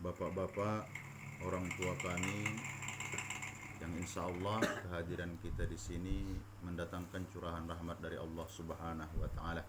bapak-bapak, orang tua kami yang insya Allah kehadiran kita di sini mendatangkan curahan rahmat dari Allah Subhanahu wa Ta'ala.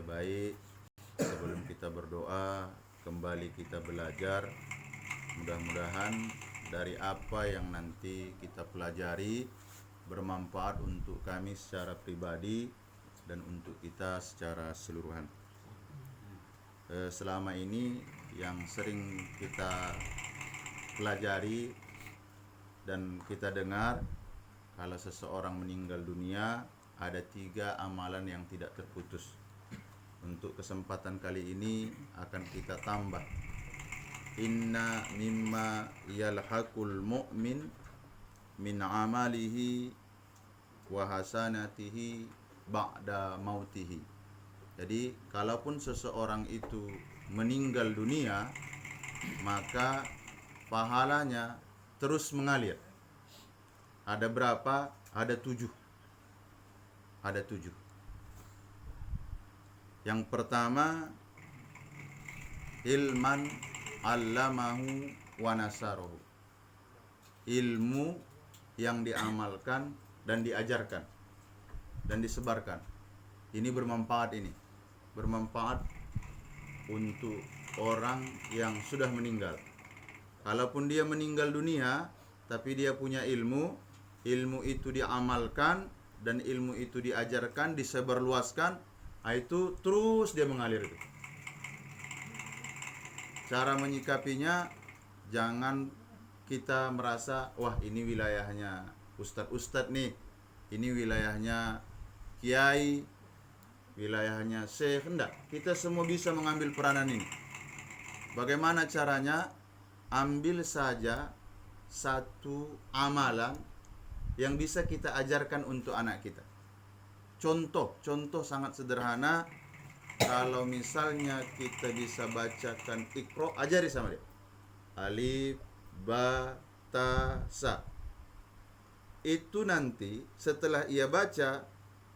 Baik, sebelum kita berdoa, kembali kita belajar. Mudah-mudahan dari apa yang nanti kita pelajari bermanfaat untuk kami secara pribadi dan untuk kita secara seluruhan. Selama ini yang sering kita pelajari dan kita dengar, kalau seseorang meninggal dunia ada 3 amalan yang tidak terputus. Untuk kesempatan kali ini akan kita tambah, inna mimma yalhaqul mu'min min amalihi wa hasanatihi ba'da mautihi. Jadi kalaupun seseorang itu meninggal dunia, maka pahalanya terus mengalir. Ada berapa? Ada 7. Ada 7. Yang pertama, ilman allamahu wa nasarahu. Ilmu yang diamalkan dan diajarkan dan disebarkan. Ini bermanfaat, ini bermanfaat untuk orang yang sudah meninggal. Kalaupun dia meninggal dunia tapi dia punya ilmu itu diamalkan dan ilmu itu diajarkan, disebarluaskan, itu terus dia mengalir itu. Cara menyikapinya, jangan kita merasa wah ini wilayahnya ustadz nih, ini wilayahnya kiai, wilayahnya syekh. Enggak, kita semua bisa mengambil peranan ini. Bagaimana caranya? Ambil saja satu amalan yang bisa kita ajarkan untuk anak kita. Contoh sangat sederhana. Kalau misalnya kita bisa bacakan Iqra, ajari sama dia. Alif, Ba, Ta, Sa. Itu nanti setelah ia baca,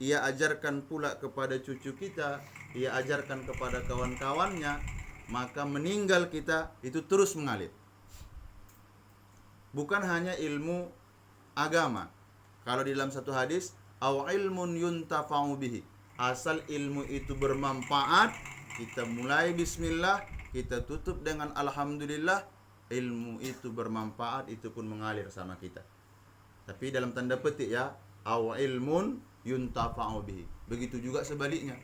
ia ajarkan pula kepada cucu kita, ia ajarkan kepada kawan-kawannya, maka meninggal kita itu terus mengalir. Bukan hanya ilmu agama. Kalau di dalam satu hadis, aw ilmun yuntafa'u bihi. Asal ilmu itu bermanfaat, kita mulai bismillah, kita tutup dengan alhamdulillah, ilmu itu bermanfaat, itu pun mengalir sama kita. Tapi dalam tanda petik ya, aw ilmun yuntafa'u bihi. Begitu juga sebaliknya.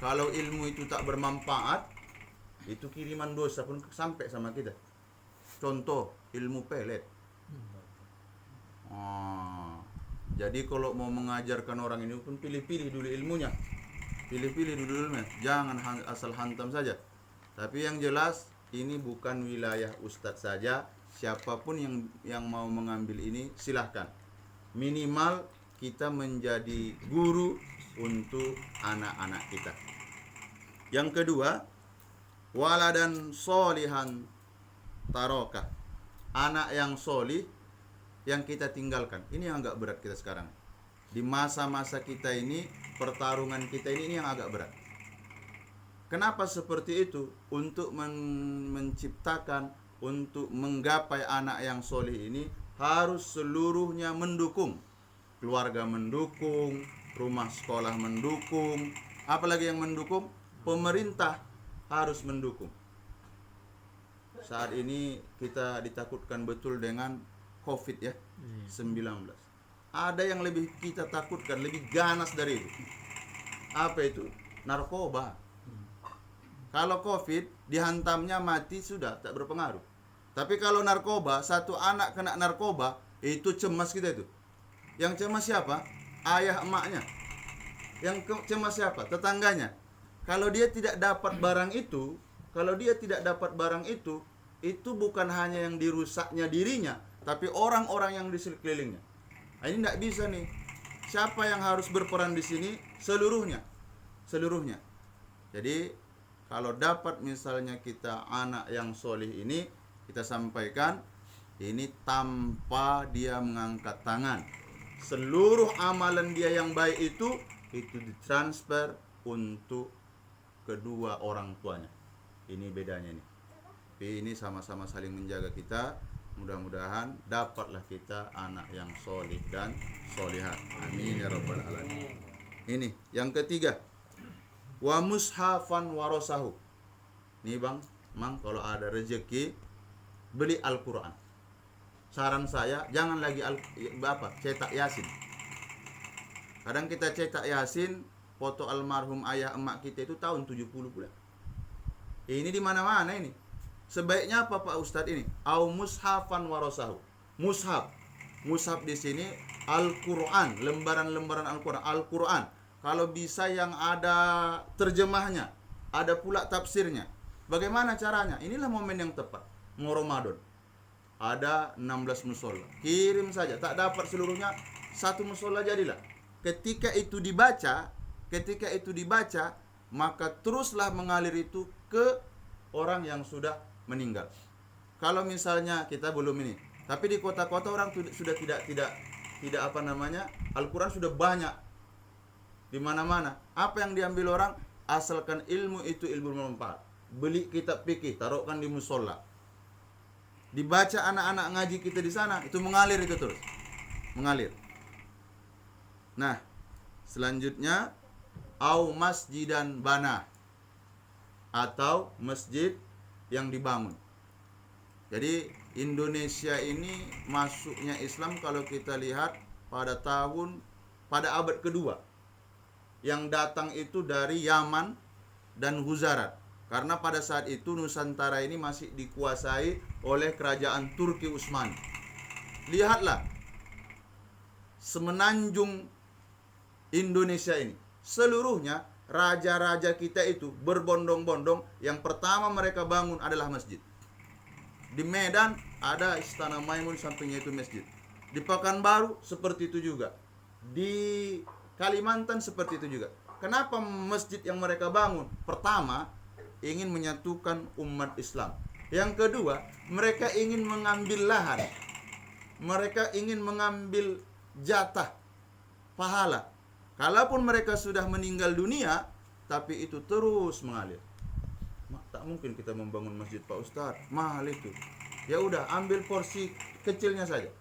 Kalau ilmu itu tak bermanfaat, itu kiriman dosa pun sampai sama kita. Contoh, ilmu pelet. Jadi kalau mau mengajarkan orang ini pun pilih-pilih dulu ilmunya. Jangan asal hantam saja. Tapi yang jelas ini bukan wilayah ustadz saja. Siapapun yang mau mengambil ini silahkan. Minimal kita menjadi guru untuk anak-anak kita. Yang kedua, waladan solihan taroka. Anak yang solih yang kita tinggalkan. Ini yang agak berat kita sekarang. Di masa-masa kita ini, pertarungan kita ini yang agak berat. Kenapa seperti itu? Untuk menciptakan, untuk menggapai anak yang solih ini, harus seluruhnya mendukung. Keluarga mendukung, rumah sekolah mendukung, apalagi yang mendukung, pemerintah harus mendukung. Saat ini kita ditakutkan betul dengan COVID ya, 19. Ada yang lebih kita takutkan, lebih ganas dari itu. Apa itu? Narkoba. Kalau COVID dihantamnya mati sudah tak berpengaruh. Tapi kalau narkoba, satu anak kena narkoba, itu cemas kita itu. Yang cemas siapa? Ayah emaknya. Yang cemas siapa? Tetangganya. Kalau dia tidak dapat barang itu, itu bukan hanya yang dirusaknya dirinya, tapi orang-orang yang di sekelilingnya. Nah, ini tidak bisa nih. Siapa yang harus berperan di sini? Seluruhnya. Jadi kalau dapat misalnya kita anak yang solih ini, kita sampaikan ini tanpa dia mengangkat tangan. Seluruh amalan dia yang baik itu ditransfer untuk kedua orang tuanya. Ini bedanya nih. Tapi ini sama-sama saling menjaga kita. Mudah-mudahan dapatlah kita anak yang solih dan solihat. Amin ya rabbal alamin. Ini yang ketiga, wa mushafan warasahu. Nih bang, kalau ada rezeki beli Al-Quran. Saran saya jangan lagi cetak Yasin. Kadang kita cetak Yasin, foto almarhum ayah emak kita itu tahun 70 pula. Ini di mana-mana ini. Sebaiknya apa Pak Ustadz ini? Au mushafan warasahu. Mushaf di sini Al-Quran, lembaran-lembaran Al-Quran. Al-Quran. Kalau bisa yang ada terjemahnya, ada pula tafsirnya. Bagaimana caranya? Inilah momen yang tepat. Mau Ramadan. Ada 16 musola. Kirim saja. Tak dapat seluruhnya, satu musola jadilah. Ketika itu dibaca, maka teruslah mengalir itu ke orang yang sudah meninggal. Kalau misalnya kita belum ini, tapi di kota-kota orang sudah tidak Al-Quran sudah banyak di mana-mana. Apa yang diambil orang? Asalkan ilmu itu ilmu bermanfaat. Beli kitab fikih, taruhkan di musola. Dibaca anak-anak ngaji kita di sana, itu mengalir itu terus. Mengalir. Nah, selanjutnya au masjidan bana, atau masjid yang dibangun. Jadi Indonesia ini masuknya Islam kalau kita lihat pada abad kedua. Yang datang itu dari Yaman dan Guzarat. Karena pada saat itu Nusantara ini masih dikuasai oleh kerajaan Turki Utsmani. Lihatlah semenanjung Indonesia ini, seluruhnya raja-raja kita itu berbondong-bondong, yang pertama mereka bangun adalah masjid. Di Medan ada Istana Maimun, sampingnya itu masjid. Di Pekanbaru seperti itu juga. Di Kalimantan seperti itu juga. Kenapa masjid yang mereka bangun? Pertama, ingin menyatukan umat Islam. Yang kedua, mereka ingin mengambil lahan. Mereka ingin mengambil jatah pahala. Kalaupun mereka sudah meninggal dunia, tapi itu terus mengalir. Tak mungkin kita membangun masjid Pak Ustadz, mahal itu. Ya udah, ambil porsi kecilnya saja.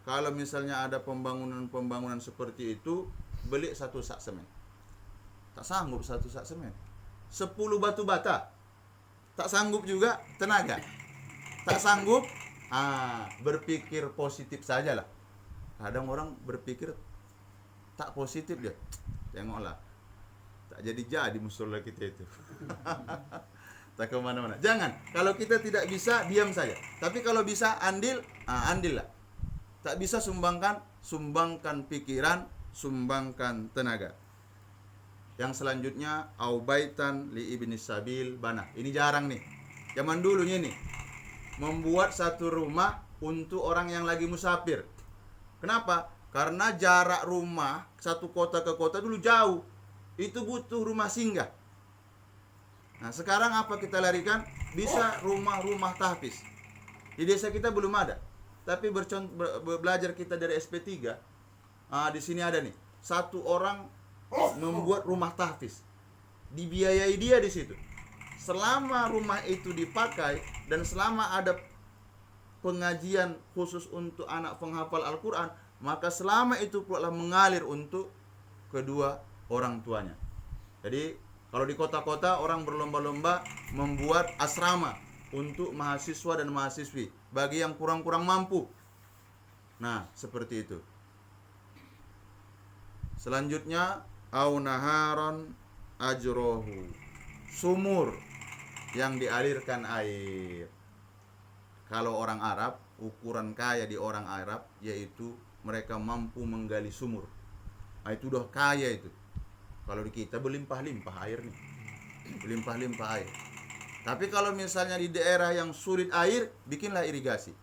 Kalau misalnya ada pembangunan seperti itu, beli 1 sak semen. Tak sanggup 1 sak semen. 10 batu bata. Tak sanggup juga tenaga. Tak sanggup, berpikir positif sajalah. Kadang orang berpikir tak positif dia. Tengoklah, tak jadi musola kita itu. Tak kemana-mana. Jangan. Kalau kita tidak bisa, diam saja. Tapi kalau bisa, andillah. Tak bisa, sumbangkan pikiran, sumbangkan tenaga. Yang selanjutnya, aubaitan li ibni sabil bana. Ini jarang nih. Zaman dulunya nih, membuat satu rumah untuk orang yang lagi musafir. Kenapa? Karena jarak rumah satu kota ke kota dulu jauh. Itu butuh rumah singgah. Nah, sekarang apa kita larikan? Bisa rumah-rumah tahfiz. Di desa kita belum ada. Tapi belajar kita dari SP3. Di sini ada nih. Satu orang membuat rumah tahfiz. Dibiayai dia di situ. Selama rumah itu dipakai dan selama ada pengajian khusus untuk anak penghafal Al-Quran, maka selama itu pula mengalir untuk kedua orang tuanya. Jadi kalau di kota-kota orang berlomba-lomba membuat asrama untuk mahasiswa dan mahasiswi bagi yang kurang-kurang mampu. Nah, seperti itu. Selanjutnya, au naharon ajrohu, sumur yang dialirkan air. Kalau orang Arab, ukuran kaya di orang Arab yaitu mereka mampu menggali sumur. Itu udah kaya itu. Kalau di kita berlimpah-limpah air nih. Berlimpah-limpah air. Tapi kalau misalnya di daerah yang sulit air, bikinlah irigasi.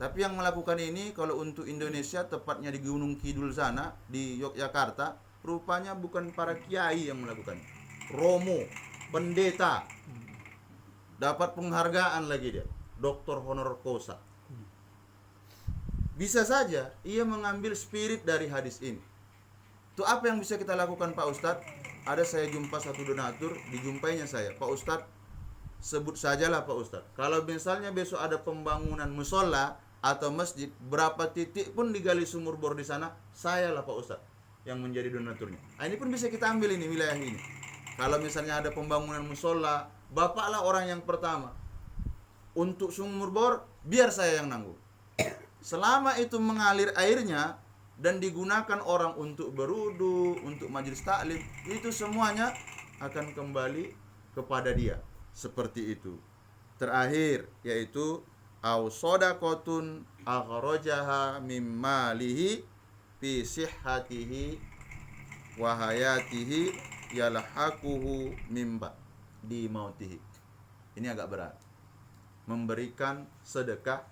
Tapi yang melakukan ini kalau untuk Indonesia, tepatnya di Gunung Kidul sana, di Yogyakarta, rupanya bukan para kiai yang melakukan. Romo, pendeta. Dapat penghargaan lagi dia. Doktor honor causa. Bisa saja ia mengambil spirit dari hadis ini. Itu apa yang bisa kita lakukan Pak Ustadz? Ada saya jumpa satu donatur, dijumpainya saya, Pak Ustadz, sebut sajalah Pak Ustadz. Kalau misalnya besok ada pembangunan musola atau masjid, berapa titik pun digali sumur bor di sana, saya lah Pak Ustadz yang menjadi donaturnya. Nah, ini pun bisa kita ambil ini wilayah ini. Kalau misalnya ada pembangunan musola, bapaklah orang yang pertama. Untuk sumur bor, biar saya yang nanggung. Selama itu mengalir airnya dan digunakan orang untuk berudu, untuk majelis taklim, itu semuanya akan kembali kepada dia. Seperti itu. Terakhir yaitu au shadaqatun akhrajaha mim malihi fi sihhatihi wa hayatihi yalhaquhu mimba di mautihi. Ini agak berat. Memberikan sedekah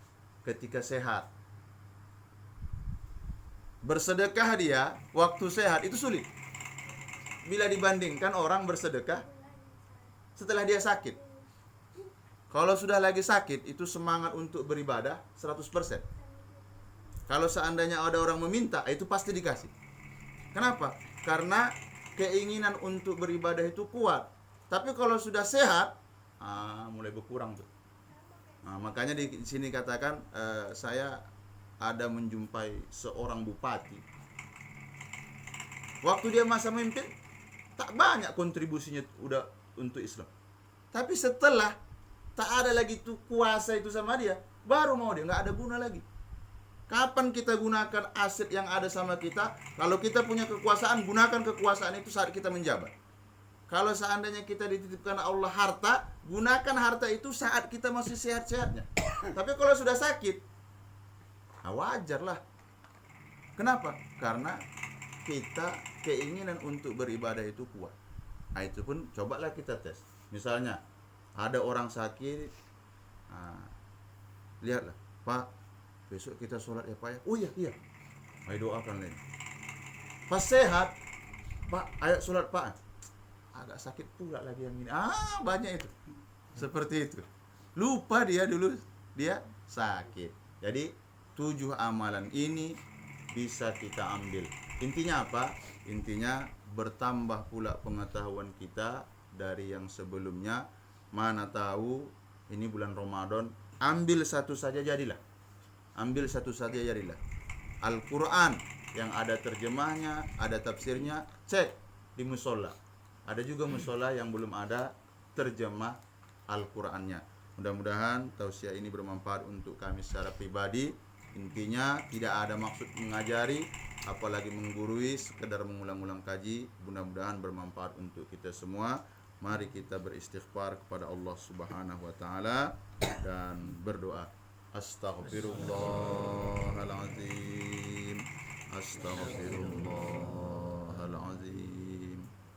ketika sehat. Bersedekah dia waktu sehat itu sulit. Bila dibandingkan orang bersedekah setelah dia sakit. Kalau sudah lagi sakit, itu semangat untuk beribadah 100%. Kalau seandainya ada orang meminta, itu pasti dikasih. Kenapa? Karena keinginan untuk beribadah itu kuat. Tapi kalau sudah sehat, mulai berkurang tuh. Makanya di sini katakan saya ada menjumpai seorang bupati. Waktu dia masa memimpin, tak banyak kontribusinya udah untuk Islam. Tapi setelah tak ada lagi tuh kuasa itu sama dia, baru mau dia, nggak ada guna lagi. Kapan kita gunakan aset yang ada sama kita? Kalau kita punya kekuasaan, gunakan kekuasaan itu saat kita menjabat. Kalau seandainya kita dititipkan Allah harta, gunakan harta itu saat kita masih sehat-sehatnya. Tapi kalau sudah sakit, wajar lah. Kenapa? Karena kita keinginan untuk beribadah itu kuat. Itu pun cobalah kita tes. Misalnya ada orang sakit, lihatlah, Pak, besok kita sholat ya Pak ya. Oh iya, ayo doakan lagi. Pas sehat, Pak, ayo sholat Pak. Agak sakit pula lagi yang ini. Banyak itu. Seperti itu. Lupa dia dulu dia sakit. Jadi 7 amalan ini bisa kita ambil. Intinya apa? Intinya bertambah pula pengetahuan kita dari yang sebelumnya. Mana tahu ini bulan Ramadan, ambil satu saja jadilah. Ambil satu saja jadilah. Al-Quran yang ada terjemahnya, ada tafsirnya, cek di musola. Ada juga musola yang belum ada terjemah Al-Qur'annya. Mudah-mudahan tausiah ini bermanfaat untuk kami secara pribadi. Intinya tidak ada maksud mengajari, apalagi menggurui, sekedar mengulang-ulang kaji. Mudah-mudahan bermanfaat untuk kita semua. Mari kita beristighfar kepada Allah Subhanahu wa taala dan berdoa. Astaghfirullahalazim. Astaghfirullah.